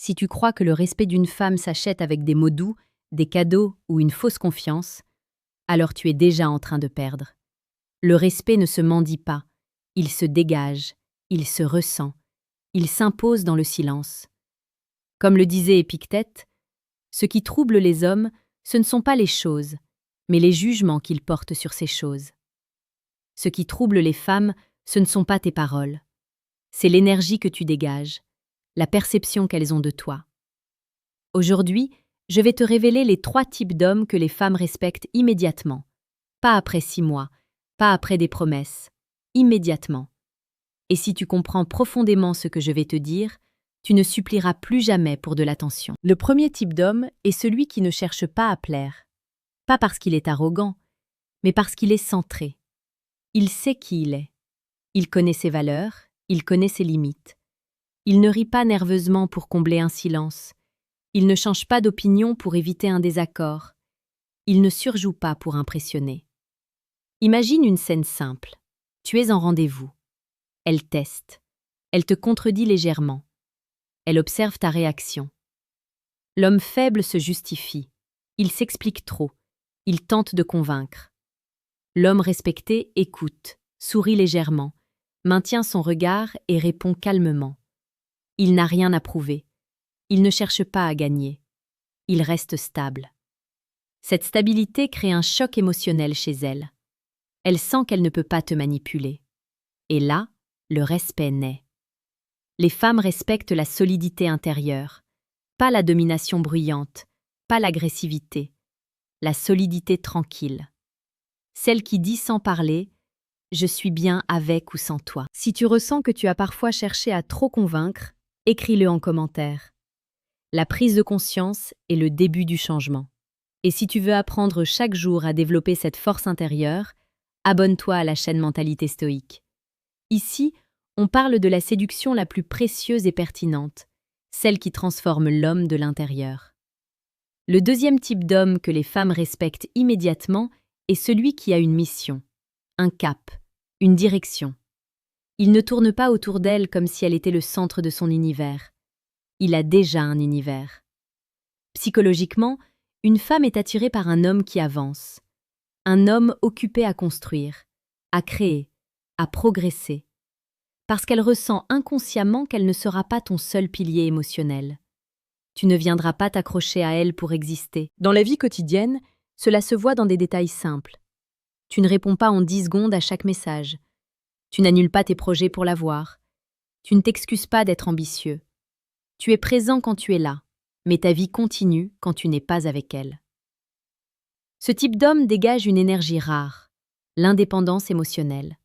Si tu crois que le respect d'une femme s'achète avec des mots doux, des cadeaux ou une fausse confiance, alors tu es déjà en train de perdre. Le respect ne se mendie pas, il se dégage, il se ressent, il s'impose dans le silence. Comme le disait Épictète, ce qui trouble les hommes, ce ne sont pas les choses, mais les jugements qu'ils portent sur ces choses. Ce qui trouble les femmes, ce ne sont pas tes paroles, c'est l'énergie que tu dégages, la perception qu'elles ont de toi. Aujourd'hui, je vais te révéler les 3 types d'hommes que les femmes respectent immédiatement. Pas après 6 mois, pas après des promesses, immédiatement. Et si tu comprends profondément ce que je vais te dire, tu ne supplieras plus jamais pour de l'attention. Le premier type d'homme est celui qui ne cherche pas à plaire. Pas parce qu'il est arrogant, mais parce qu'il est centré. Il sait qui il est. Il connaît ses valeurs, il connaît ses limites. Il ne rit pas nerveusement pour combler un silence. Il ne change pas d'opinion pour éviter un désaccord. Il ne surjoue pas pour impressionner. Imagine une scène simple. Tu es en rendez-vous. Elle teste. Elle te contredit légèrement. Elle observe ta réaction. L'homme faible se justifie. Il s'explique trop. Il tente de convaincre. L'homme respecté écoute, sourit légèrement, maintient son regard et répond calmement. Il n'a rien à prouver. Il ne cherche pas à gagner. Il reste stable. Cette stabilité crée un choc émotionnel chez elle. Elle sent qu'elle ne peut pas te manipuler. Et là, le respect naît. Les femmes respectent la solidité intérieure, pas la domination bruyante, pas l'agressivité, la solidité tranquille. Celle qui dit sans parler « je suis bien avec ou sans toi ». Si tu ressens que tu as parfois cherché à trop convaincre, écris-le en commentaire. La prise de conscience est le début du changement. Et si tu veux apprendre chaque jour à développer cette force intérieure, abonne-toi à la chaîne Mentalité Stoïque. Ici, on parle de la séduction la plus précieuse et pertinente, celle qui transforme l'homme de l'intérieur. Le deuxième type d'homme que les femmes respectent immédiatement est celui qui a une mission, un cap, une direction. Il ne tourne pas autour d'elle comme si elle était le centre de son univers. Il a déjà un univers. Psychologiquement, une femme est attirée par un homme qui avance, un homme occupé à construire, à créer, à progresser, parce qu'elle ressent inconsciemment qu'elle ne sera pas ton seul pilier émotionnel. Tu ne viendras pas t'accrocher à elle pour exister. Dans la vie quotidienne, cela se voit dans des détails simples. Tu ne réponds pas en 10 secondes à chaque message. Tu n'annules pas tes projets pour la voir. Tu ne t'excuses pas d'être ambitieux. Tu es présent quand tu es là, mais ta vie continue quand tu n'es pas avec elle. Ce type d'homme dégage une énergie rare, l'indépendance émotionnelle.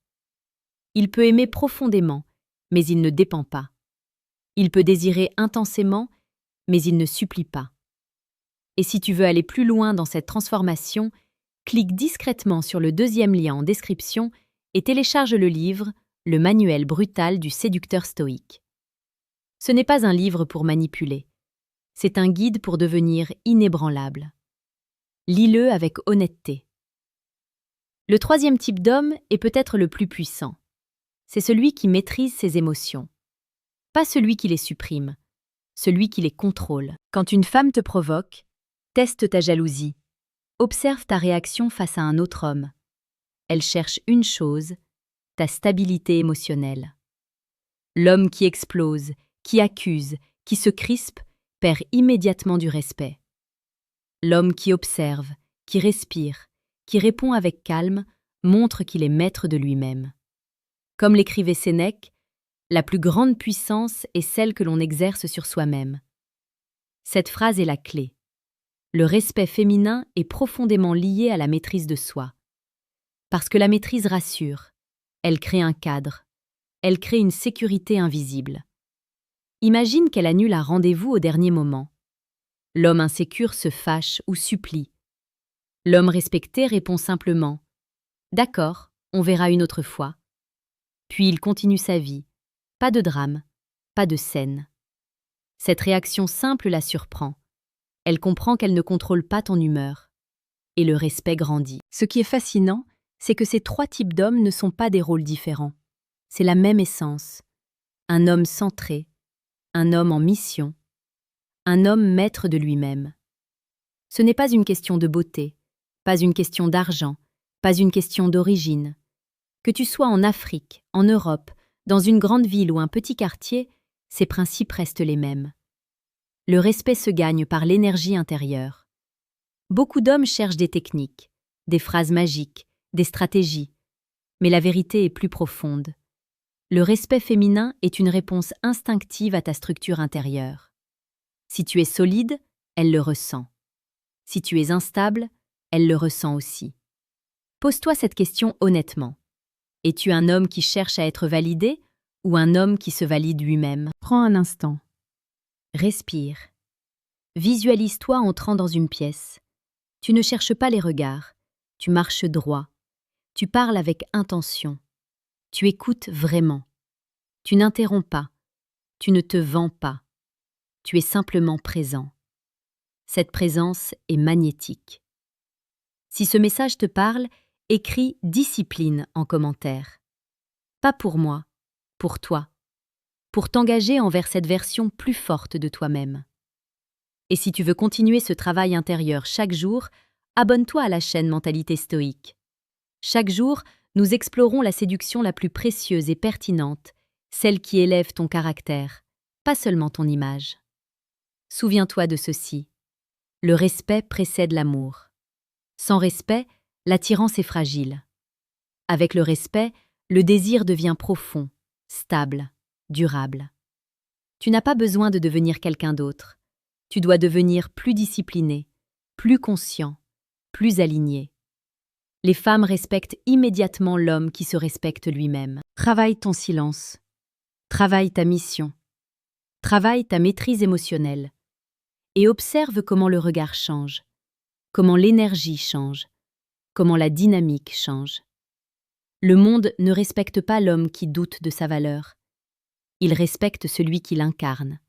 Il peut aimer profondément, mais il ne dépend pas. Il peut désirer intensément, mais il ne supplie pas. Et si tu veux aller plus loin dans cette transformation, clique discrètement sur le 2e lien en description et télécharge le livre « Le manuel brutal du séducteur stoïque ». Ce n'est pas un livre pour manipuler. C'est un guide pour devenir inébranlable. Lis-le avec honnêteté. Le 3e type d'homme est peut-être le plus puissant. C'est celui qui maîtrise ses émotions. Pas celui qui les supprime, celui qui les contrôle. Quand une femme te provoque, teste ta jalousie. Observe ta réaction face à un autre homme. Elle cherche une chose, ta stabilité émotionnelle. L'homme qui explose, qui accuse, qui se crispe, perd immédiatement du respect. L'homme qui observe, qui respire, qui répond avec calme, montre qu'il est maître de lui-même. Comme l'écrivait Sénèque, la plus grande puissance est celle que l'on exerce sur soi-même. Cette phrase est la clé. Le respect féminin est profondément lié à la maîtrise de soi. Parce que la maîtrise rassure, elle crée un cadre, elle crée une sécurité invisible. Imagine qu'elle annule un rendez-vous au dernier moment. L'homme insécure se fâche ou supplie. L'homme respecté répond simplement « D'accord, on verra une autre fois ». Puis il continue sa vie. Pas de drame, pas de scène. Cette réaction simple la surprend. Elle comprend qu'elle ne contrôle pas ton humeur. Et le respect grandit. Ce qui est fascinant, c'est que ces 3 types d'hommes ne sont pas des rôles différents. C'est la même essence. Un homme centré, un homme en mission, un homme maître de lui-même. Ce n'est pas une question de beauté, pas une question d'argent, pas une question d'origine. Que tu sois en Afrique, en Europe, dans une grande ville ou un petit quartier, ces principes restent les mêmes. Le respect se gagne par l'énergie intérieure. Beaucoup d'hommes cherchent des techniques, des phrases magiques, des stratégies, mais la vérité est plus profonde. Le respect féminin est une réponse instinctive à ta structure intérieure. Si tu es solide, elle le ressent. Si tu es instable, elle le ressent aussi. Pose-toi cette question honnêtement. Es-tu un homme qui cherche à être validé ou un homme qui se valide lui-même? Prends un instant. Respire. Visualise-toi entrant dans une pièce. Tu ne cherches pas les regards. Tu marches droit. Tu parles avec intention. Tu écoutes vraiment. Tu n'interromps pas. Tu ne te vends pas. Tu es simplement présent. Cette présence est magnétique. Si ce message te parle, écris « discipline » en commentaire. Pas pour moi, pour toi. Pour t'engager envers cette version plus forte de toi-même. Et si tu veux continuer ce travail intérieur chaque jour, abonne-toi à la chaîne Mentalité Stoïque. Chaque jour, nous explorons la séduction la plus précieuse et pertinente, celle qui élève ton caractère, pas seulement ton image. Souviens-toi de ceci. Le respect précède l'amour. Sans respect, l'attirance est fragile. Avec le respect, le désir devient profond, stable, durable. Tu n'as pas besoin de devenir quelqu'un d'autre. Tu dois devenir plus discipliné, plus conscient, plus aligné. Les femmes respectent immédiatement l'homme qui se respecte lui-même. Travaille ton silence. Travaille ta mission. Travaille ta maîtrise émotionnelle. Et observe comment le regard change, comment l'énergie change, comment la dynamique change. Le monde ne respecte pas l'homme qui doute de sa valeur. Il respecte celui qui l'incarne.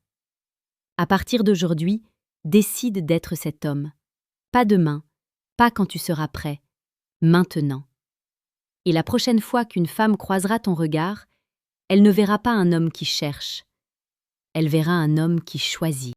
À partir d'aujourd'hui, décide d'être cet homme. Pas demain, pas quand tu seras prêt, maintenant. Et la prochaine fois qu'une femme croisera ton regard, elle ne verra pas un homme qui cherche, elle verra un homme qui choisit.